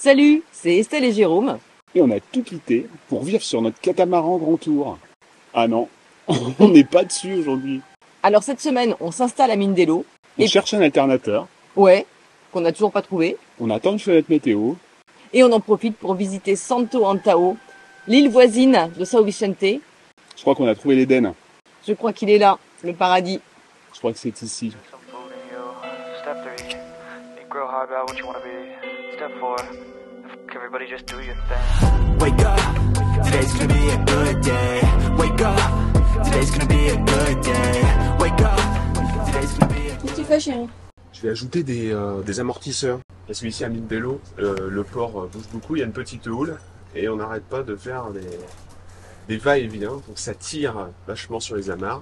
Salut, c'est Estelle et Jérôme. Et on a tout quitté pour vivre sur notre catamaran Grand Tour. Ah non, on n'est pas dessus aujourd'hui. Alors cette semaine, on s'installe à Mindelo. On cherche un alternateur, Ouais, qu'on n'a toujours pas trouvé. on attend une fenêtre météo. Et on en profite pour visiter Santo Antao, l'île voisine de São Vicente. Je crois qu'on a trouvé l'Éden. Je crois qu'il est là, le paradis. Je crois que c'est ici. Step 3, grow hard about what you want to be. Step 4, everybody just do your thing. Wake up, today's gonna be a good day. Wake up, today's gonna be a good day. Wake up, today's gonna be a Qu'est-ce que tu fais, chérie? Je vais ajouter des amortisseurs. Parce qu'ici à Mindelo, le port bouge beaucoup, il y a une petite houle et on n'arrête pas de faire des va-et-vient. Donc ça tire vachement sur les amarres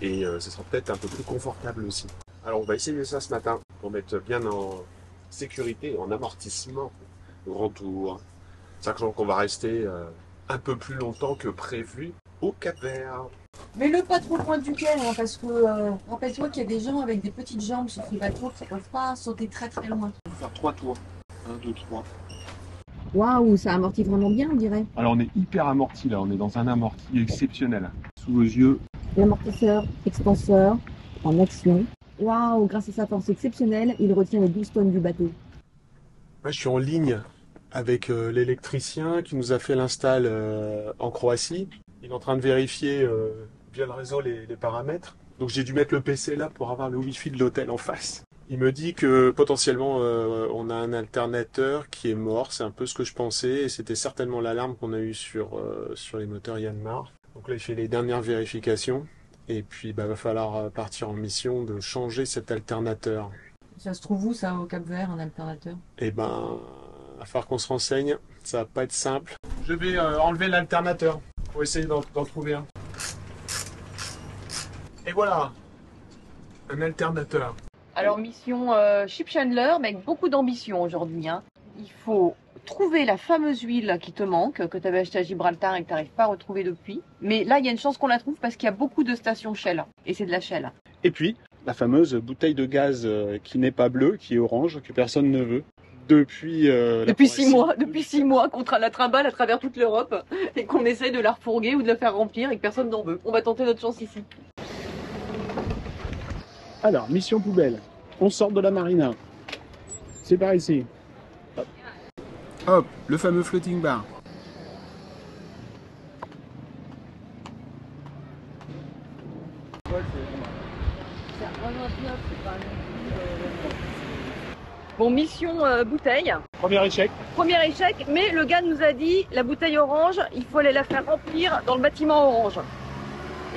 et ce sera peut-être un peu plus confortable aussi. Alors on va essayer ça ce matin pour mettre bien en sécurité, en amortissement, Grand Tour. Sachant qu'on va rester un peu plus longtemps que prévu au Cap-Vert. Mets-le pas trop loin du quai, hein, parce que rappelle-toi qu'il y a des gens avec des petites jambes sur ce bateau qui ne peuvent pas sauter très très loin. On va faire 3 tours. 1, 2, 3. Waouh, ça amortit vraiment bien, on dirait. Alors on est hyper amorti là, on est dans un amorti exceptionnel. Sous vos yeux, L'amortisseur expanseur en action. Waouh, grâce à sa force exceptionnelle, il retient les 12 tonnes du bateau. Moi, je suis en ligne avec l'électricien qui nous a fait l'install en Croatie. Il est en train de vérifier via le réseau les paramètres. Donc j'ai dû mettre le PC là pour avoir le Wi-Fi de l'hôtel en face. Il me dit que potentiellement on a un alternateur qui est mort. C'est un peu ce que je pensais et c'était certainement l'alarme qu'on a eue sur les moteurs Yanmar. Donc là il fait les dernières vérifications et puis va falloir partir en mission de changer cet alternateur. Ça se trouve où ça, au Cap-Vert, un alternateur? Eh ben, va falloir qu'on se renseigne. Ça va pas être simple. Je vais enlever l'alternateur pour essayer d'en trouver un. Et voilà, un alternateur. Alors mission Ship Chandler, mais avec beaucoup d'ambition aujourd'hui. Hein. Il faut trouver la fameuse huile qui te manque, que tu avais achetée à Gibraltar et que tu n'arrives pas à retrouver depuis. Mais là, il y a une chance qu'on la trouve parce qu'il y a beaucoup de stations Shell. Et c'est de la Shell. et puis la fameuse bouteille de gaz qui n'est pas bleue, qui est orange, que personne ne veut. Depuis Depuis 6 mois, depuis 6 mois qu'on la trimballe à travers toute l'Europe et qu'on essaye de la refourguer ou de la faire remplir et que personne n'en veut. On va tenter notre chance ici. Alors, mission poubelle. On sort de la marina. C'est par ici. Hop. Hop, le fameux floating bar. Bon, mission bouteille. Premier échec. Premier échec, mais le gars nous a dit la bouteille orange, il faut aller la faire remplir dans le bâtiment orange.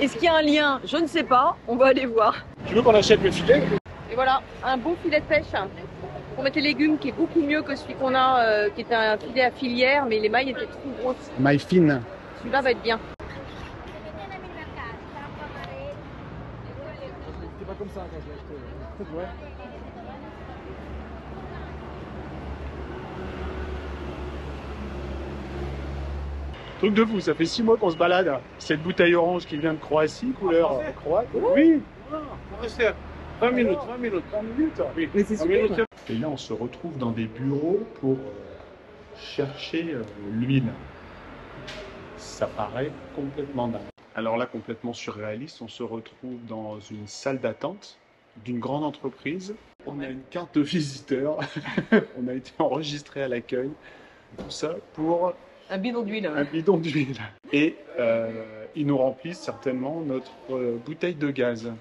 Est-ce qu'il y a un lien? Je ne sais pas, on va aller voir. Tu veux qu'on achète le filet? Et voilà, un beau filet de pêche pour mettre les légumes qui est beaucoup mieux que celui qu'on a, qui était un filet à filière, mais les mailles étaient trop grosses. Maille fine. Celui-là va être bien. C'était pas comme ça quand j'ai acheté. Ouais. Truc de fou, ça fait 6 mois qu'on se balade. Cette bouteille orange qui vient de Croatie, couleur croate. Oui. On reste 20 minutes, 20 minutes, 20 minutes. Oui. Mais c'est 20 super. minutes. Et là, on se retrouve dans des bureaux pour chercher l'huile. Ça paraît complètement dingue. Alors là, complètement surréaliste, on se retrouve dans une salle d'attente d'une grande entreprise. On a une carte de visiteur. On a été enregistré à l'accueil. Tout ça pour Un bidon d'huile. un bidon d'huile. Et ils nous remplissent certainement notre bouteille de gaz.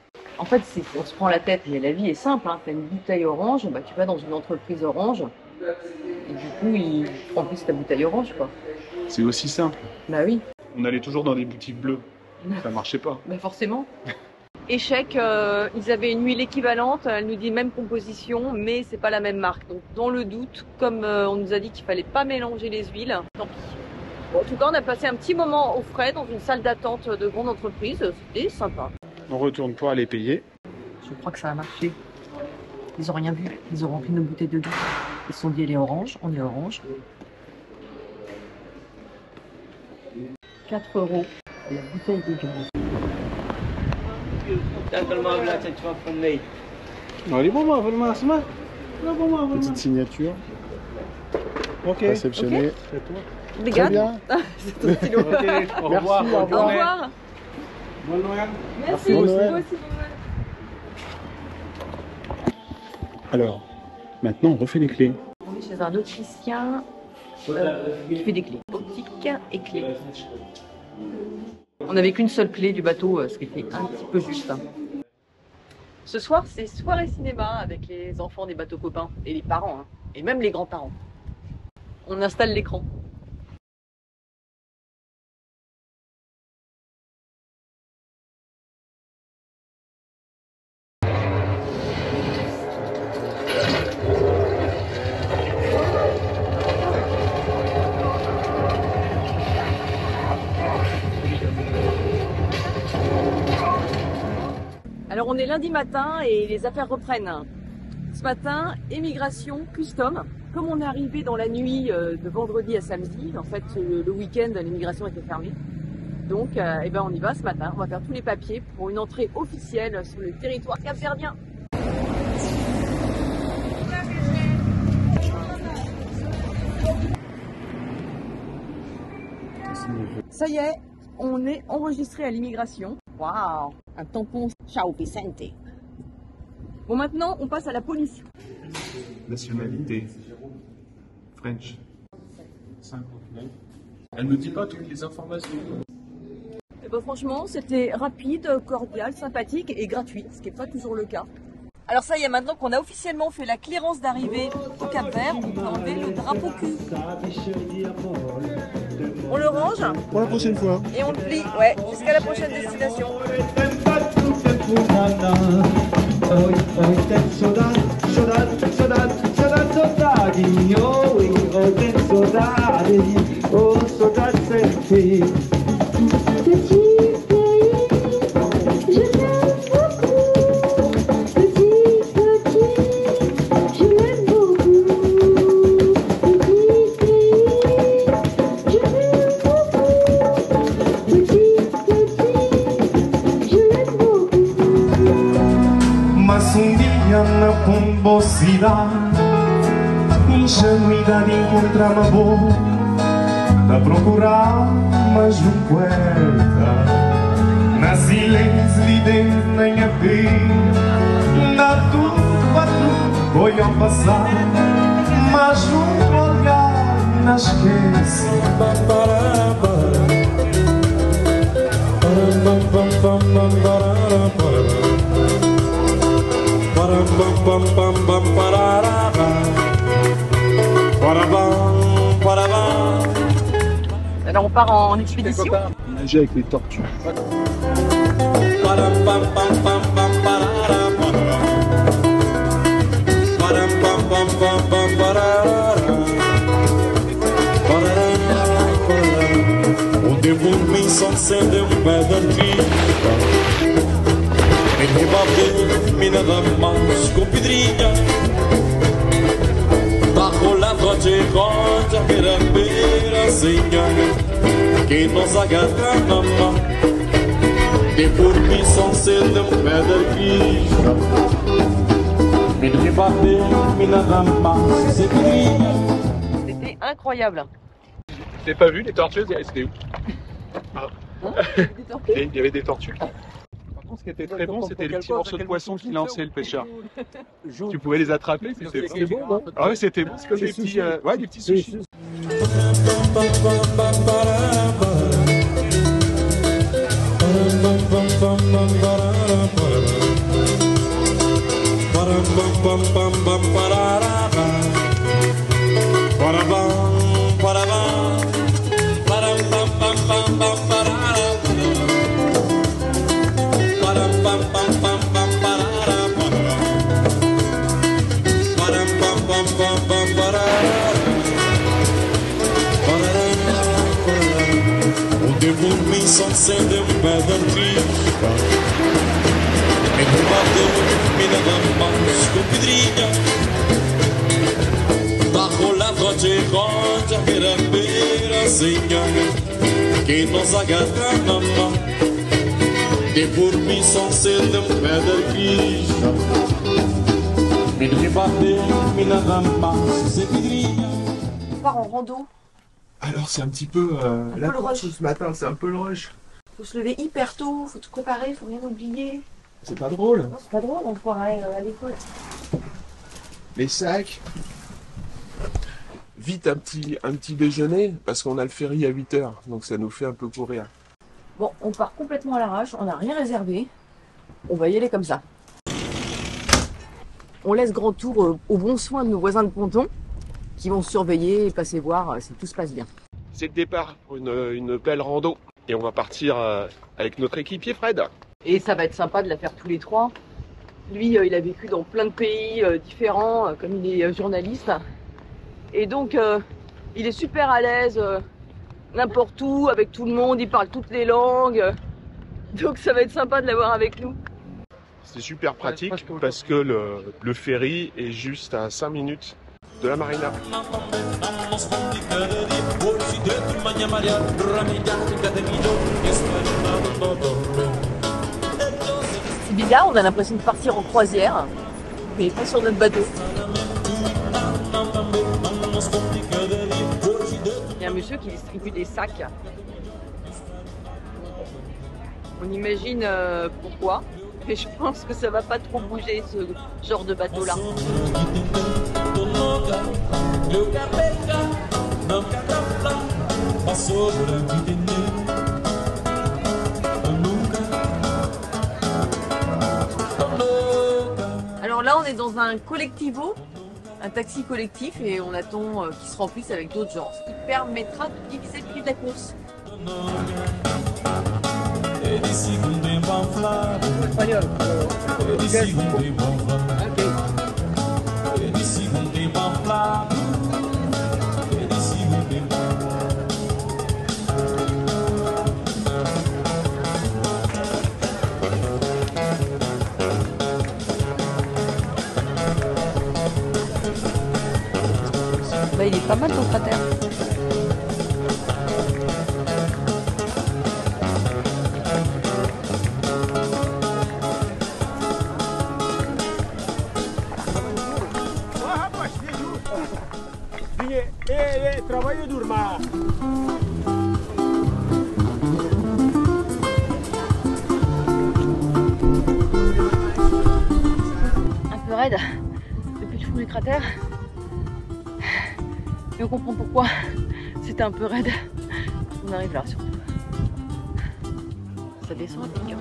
En fait, on se prend la tête, mais la vie est simple. Hein. Tu as une bouteille orange, tu vas dans une entreprise orange, et du coup, ils remplissent ta bouteille orange, quoi. C'est aussi simple. Bah oui, On allait toujours dans des boutiques bleues. Ça marchait pas. bah forcément. Échec, ils avaient une huile équivalente, elle nous dit même composition, mais c'est pas la même marque. Donc dans le doute, comme on nous a dit qu'il fallait pas mélanger les huiles, tant pis. Bon, en tout cas, on a passé un petit moment au frais dans une salle d'attente de grande entreprise, c'était sympa. On retourne pour aller payer. Je crois que ça a marché. Ils ont rien vu, ils ont rempli nos bouteilles de gaz. Ils se sont dit, elle est orange, on est orange. 4 € la bouteille de gaz. Petite signature. Ok. Réceptionné. C'est tout. Très Regarde. bien. C'est ton stylo. Ok, au revoir. Merci, bonne Au journée. revoir. Bonne Noël. Merci. Bonne Vous Noël. aussi, bonne Noël. Alors, maintenant on refait les clés. On est chez un opticien qui fait des clés. Optique et clés. On n'avait qu'une seule clé du bateau, ce qui était un petit peu juste. Ce soir, c'est soirée cinéma avec les enfants des bateaux copains et les parents, hein, et même les grands-parents. On installe l'écran. Alors on est lundi matin et les affaires reprennent. Ce matin, émigration, custom. Comme on est arrivé dans la nuit de vendredi à samedi, en fait le week-end l'immigration était fermée. Donc eh ben on y va ce matin, on va faire tous les papiers pour une entrée officielle sur le territoire capverdien. Ça y est, on est enregistré à l'immigration. Waouh, un tampon. Ciao Vicente. Bon, maintenant, on passe à la police. Nationalité. French. 59. Elle ne dit pas toutes les informations. Et ben, franchement, c'était rapide, cordial, sympathique et gratuit, ce qui n'est pas toujours le cas. Alors ça y est, maintenant qu'on a officiellement fait la clearance d'arrivée au Cap-Vert, on peut enlever le drapeau cul. On le range Pour la prochaine fois. et on le plie, ouais, jusqu'à la prochaine destination. Mas dia na pombosidade, ingenuidade encontra-me boa a procurar mais poeta. Na silêncio de dentro nem a ver, dá tudo para tudo, foi ao passar, mas olhar não esquece. Alors on part en expédition. Nager avec les tortues. Onde por só acende pedra em bater mina da mãos com pedrinha. Bajo la noche concha que era perazinha que nos agarra na mão. De por mim só acende pedra em bater mina da mãos com pedrinha. C'était incroyable. T'as pas vu les tortues? C'était où? Il y avait des tortues. Ce qui était très bon, c'était les petits morceaux de poisson qui lançaient le pêcheur. Tu pouvais les attraper, c'était bon, non? Ah ouais, c'était bon, c'est comme des petits, des petits sushis. Onde por mim só acende pedra em bater mina da mãos com pedrinha. Bajo la noche concha que era perazinha que nos agarra na mão. De por mim só acende pedra em bater mina da mãos com pedrinha. part en rando. Alors c'est un petit peu la peu le course rush. ce matin, c'est un peu le rush. Faut se lever hyper tôt, faut tout préparer, faut rien oublier. C'est pas drôle. Non, c'est pas drôle, on pourra aller à l'école. Les sacs. Vite un petit déjeuner, parce qu'on a le ferry à 8h, donc ça nous fait un peu courir. Bon, on part complètement à l'arrache, on n'a rien réservé. On va y aller comme ça. On laisse grand tour au bon soin de nos voisins de ponton qui vont surveiller et passer voir si tout se passe bien. C'est le départ pour une belle rando. Et on va partir avec notre équipier Fred. Et ça va être sympa de la faire tous les trois. Lui, il a vécu dans plein de pays différents, comme il est journaliste. Et donc, il est super à l'aise n'importe où, avec tout le monde, il parle toutes les langues. Donc ça va être sympa de l'avoir avec nous. C'est super pratique parce que le ferry est juste à 5 minutes de la marina. C'est bizarre, on a l'impression de partir en croisière, mais pas sur notre bateau. Il y a un monsieur qui distribue des sacs. On imagine pourquoi, mais je pense que ça va pas trop bouger ce genre de bateau-là. Alors là, on est dans un collectivo, un taxi collectif, et on attend qu'il se remplisse avec d'autres gens, ce qui permettra de diviser le prix de la course. Bah, il est pas mal ton cratère. Trabalho durma. Un peu raide depuis le fond du cratère. Et on comprend pourquoi c'était un peu raide. On arrive là surtout. Ça descend un pic.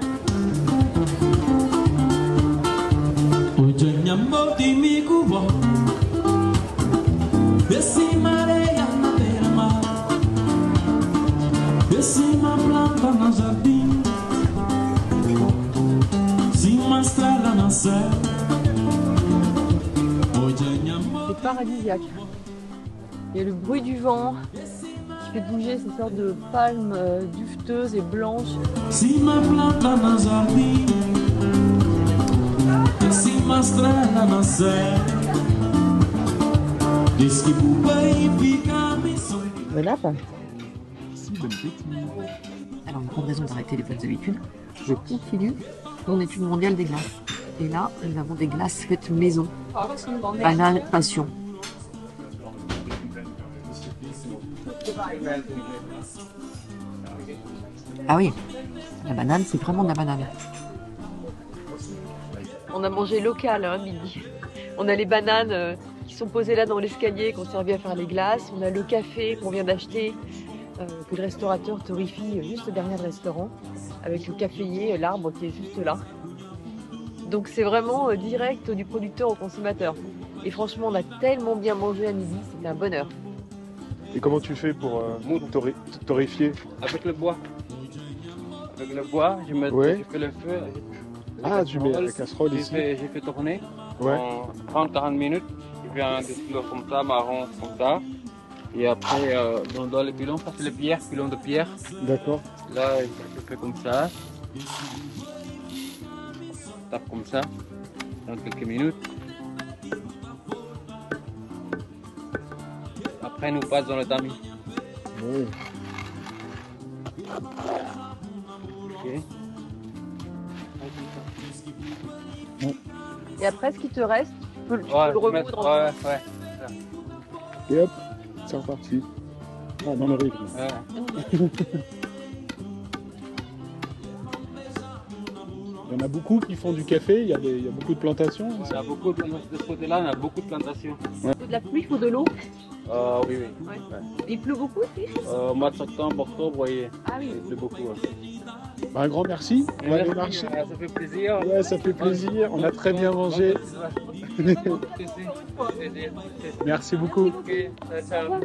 C'est paradisiaque. Il y a le bruit du vent qui fait bouger ces sortes de palmes duveteuses et blanches. Bon app. Alors, une grande raison d'arrêter les bonnes habitudes. Je continue mon étude mondiale des glaces. Et là, nous avons des glaces faites maison. Banane passion. Ah oui, la banane, c'est vraiment de la banane. On a mangé local, hein, midi. On a les bananes qui sont posées là dans l'escalier, qui ont servi à faire les glaces. On a le café qu'on vient d'acheter, que le restaurateur torrifie juste derrière le restaurant, avec le caféier, l'arbre qui est juste là. Donc c'est vraiment direct du producteur au consommateur. Et franchement, on a tellement bien mangé à midi, c'était un bonheur. Et comment tu fais pour torréfier? Avec le bois. Avec le bois, je fais le feu. Ah, tu mets la casserole ici. J'ai fait tourner en 30-40 minutes. Il vient des couleurs comme ça, marron, comme ça. Et après, dans les pilons, ça c'est les pierres, pilons de pierre. D'accord. Là, je fais comme ça. On tape comme ça, dans quelques minutes. Après, nous passe dans le tamis. Oui. Okay. Et après, ce qui te reste, tu peux le remoudre. Ouais. Et hop. C'est reparti. Ah, dans le rythme. Il y en a beaucoup qui font du café, il y a beaucoup de plantations. Il y a beaucoup de ce côté-là, il y a beaucoup de plantations. Il faut de la pluie, il faut de l'eau. Oui. Ouais. Il pleut beaucoup aussi. Mois de septembre, octobre, vous voyez. Ah oui. Il pleut beaucoup. Bah, un grand merci. On va aller marcher. Ça fait plaisir. Ouais, ça fait plaisir. On a très bien mangé. Merci beaucoup. Ok, ciao.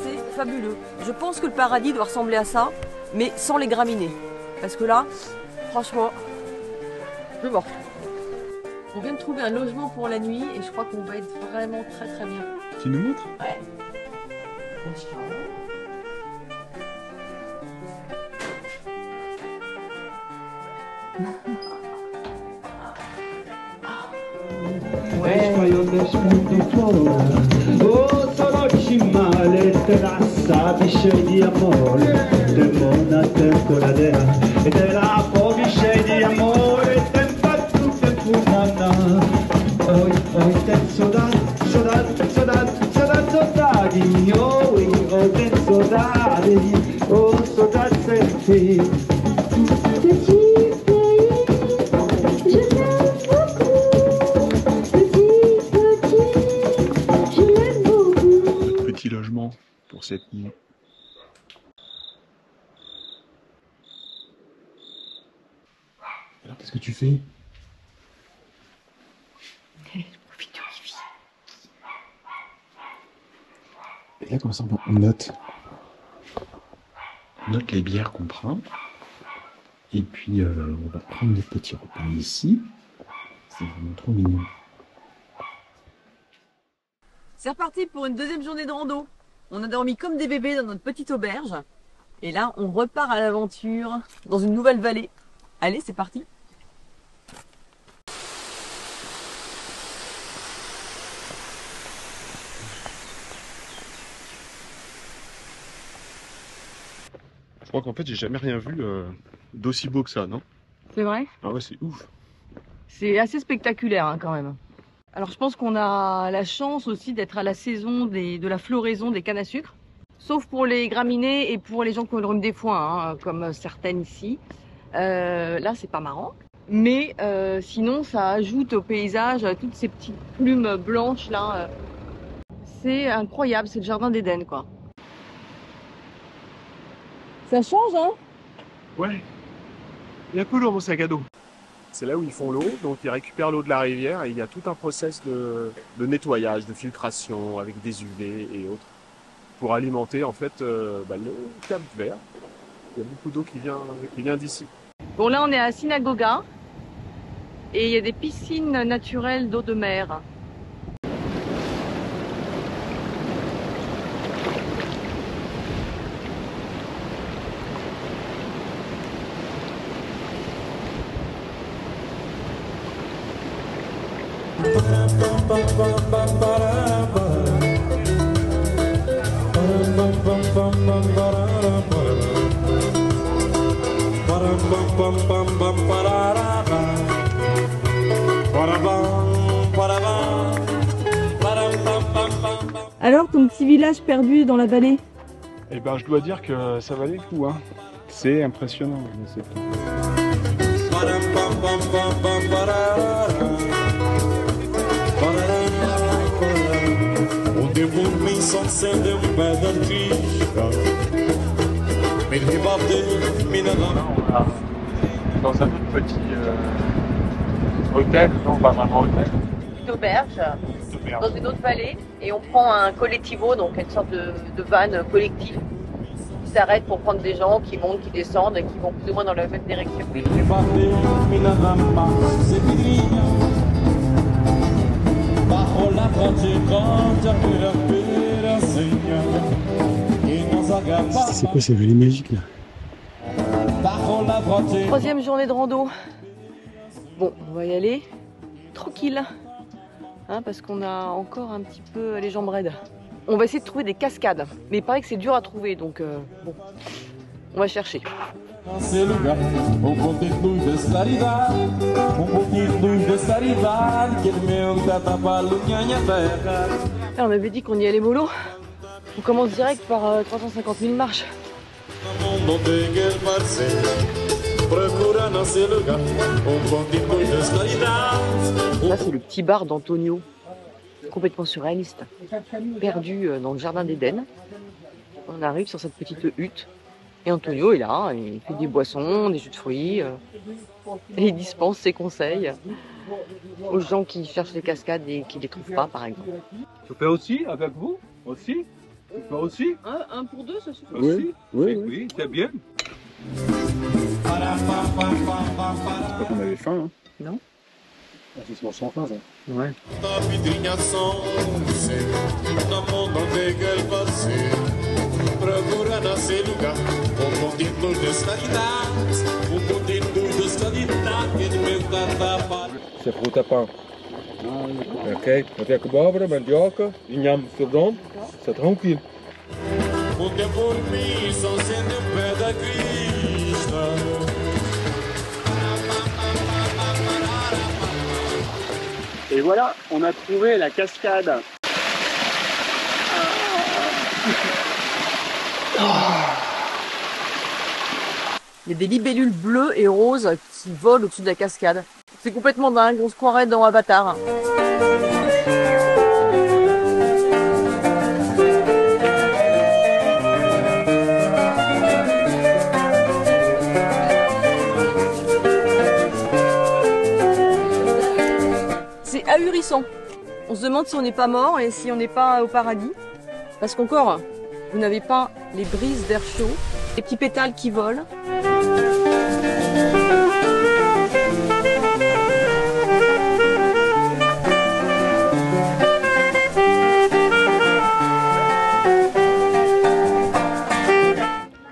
C'est fabuleux. Je pense que le paradis doit ressembler à ça, mais sans les graminées. Parce que là, franchement, je morte. On vient de trouver un logement pour la nuit et je crois qu'on va être vraiment très très bien. Tu nous montres? Ouais. Oh, solo ci male te la sapisce di amore, te mona te coladera e te la povisce di amore, te fatto te punana. Oi, te sodati, oi, te sodati, senti. Petit logement pour cette nuit. Alors qu'est-ce que tu fais? Je profite du wifi. Et là comme ça on note. On note les bières qu'on prend. Et puis on va prendre des petits repas ici. C'est vraiment trop mignon. C'est reparti pour une deuxième journée de rando. On a dormi comme des bébés dans notre petite auberge. Et là, on repart à l'aventure dans une nouvelle vallée. Allez, c'est parti. Je crois qu'en fait j'ai jamais rien vu d'aussi beau que ça, non? C'est vrai? Ah ouais, c'est ouf. C'est assez spectaculaire hein, quand même. Alors je pense qu'on a la chance aussi d'être à la saison de la floraison des cannes à sucre. Sauf pour les graminées et pour les gens qui ont le rhume des foins, hein, comme certaines ici. Là c'est pas marrant. Mais sinon ça ajoute au paysage toutes ces petites plumes blanches là. C'est incroyable, c'est le jardin d'Éden quoi. Ça change hein? Ouais. Il y a peu l'eau dans mon sac à dos. C'est là où ils font l'eau, donc ils récupèrent l'eau de la rivière et il y a tout un process de nettoyage, de filtration avec des UV et autres pour alimenter en fait le Cap Vert. Il y a beaucoup d'eau qui vient d'ici. Bon là on est à Synagoga et il y a des piscines naturelles d'eau de mer. Alors, ton petit village perdu dans la vallée? Eh ben, je dois dire que ça valait le coup, hein. C'est impressionnant, c'est tout. Dans un autre petit hôtel, non pas vraiment hôtel. Petite auberge, dans une autre vallée, et on prend un collectivo, donc une sorte de van collectif qui s'arrête pour prendre des gens qui montent, qui descendent et qui vont plus ou moins dans la même direction. C'est quoi ces vallées magiques là? Troisième journée de rando. Bon, on va y aller tranquille, hein, parce qu'on a encore un petit peu les jambes raides. On va essayer de trouver des cascades. Mais il paraît que c'est dur à trouver, donc bon, on va chercher. Là, on avait dit qu'on y allait mollo. On commence direct par 350 000 marches. Là, c'est le petit bar d'Antonio, complètement surréaliste, perdu dans le jardin d'Éden. On arrive sur cette petite hutte et Antonio est là, il fait des boissons, des jus de fruits, et il dispense ses conseils aux gens qui cherchent les cascades et qui ne les trouvent pas, par exemple. Tu fais aussi avec vous? Aussi? Tu fais aussi? Un pour deux, ça suffit? Aussi? Oui, c'est bien. C'est pas qu'on avait faim, hein? Non. Ils sont sans faim, ça. Ouais. C'est fruta pão. Ok? Até que abóbora, mandioca, inhame sodom, c'est tranquille. Et voilà, on a trouvé la cascade. Il y a des libellules bleues et roses qui volent au-dessus de la cascade. C'est complètement dingue, on se croirait dans Avatar. C'est ahurissant. On se demande si on n'est pas mort et si on n'est pas au paradis. Parce qu'encore, vous n'avez pas les brises d'air chaud, les petits pétales qui volent.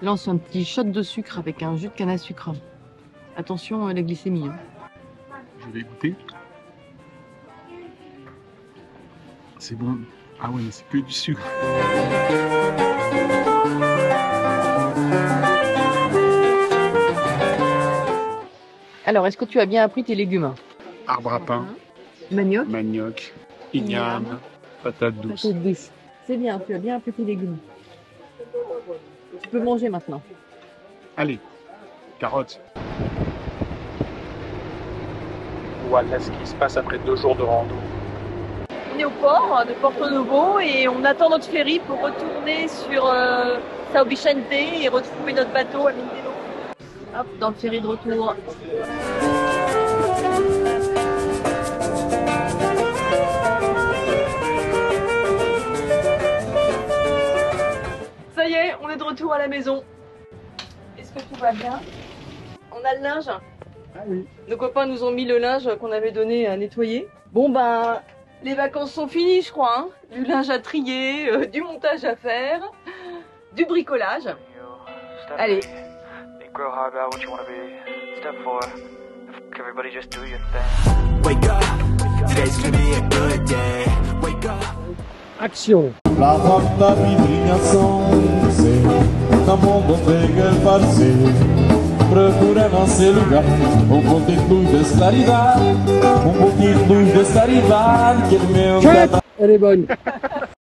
Lance un petit shot de sucre avec un jus de canne à sucre. Attention à la glycémie. Je vais goûter. C'est bon. Ah ouais, mais c'est que du sucre. Alors, est-ce que tu as bien appris tes légumes? Arbre à pain, Manioc. manioc, igname, patate douce. Patate douce. C'est bien, tu as bien appris tes légumes. Tu peux manger maintenant. Allez, carottes. Voilà ce qui se passe après 2 jours de rando. On est au port de Porto Novo et on attend notre ferry pour retourner sur São Vicente et retrouver notre bateau à Mindelo. Hop, dans le ferry de retour. Ça y est, on est de retour à la maison. Est-ce que tout va bien? On a le linge. Ah oui. Nos copains nous ont mis le linge qu'on avait donné à nettoyer. Bon ben, les vacances sont finies je crois. Hein. Du linge à trier, du montage à faire, du bricolage. Allez. Grow hard about what you want to be. Step 4. Everybody just do your thing. Wake up, today's gonna be a good day. Wake up. Action! La porta vidrinha sonse, na mão do pega parceiro, procura nosso lugar, pouquinho de luz de claridade, pouquinho de luz de claridade, que meu Elle est bonne!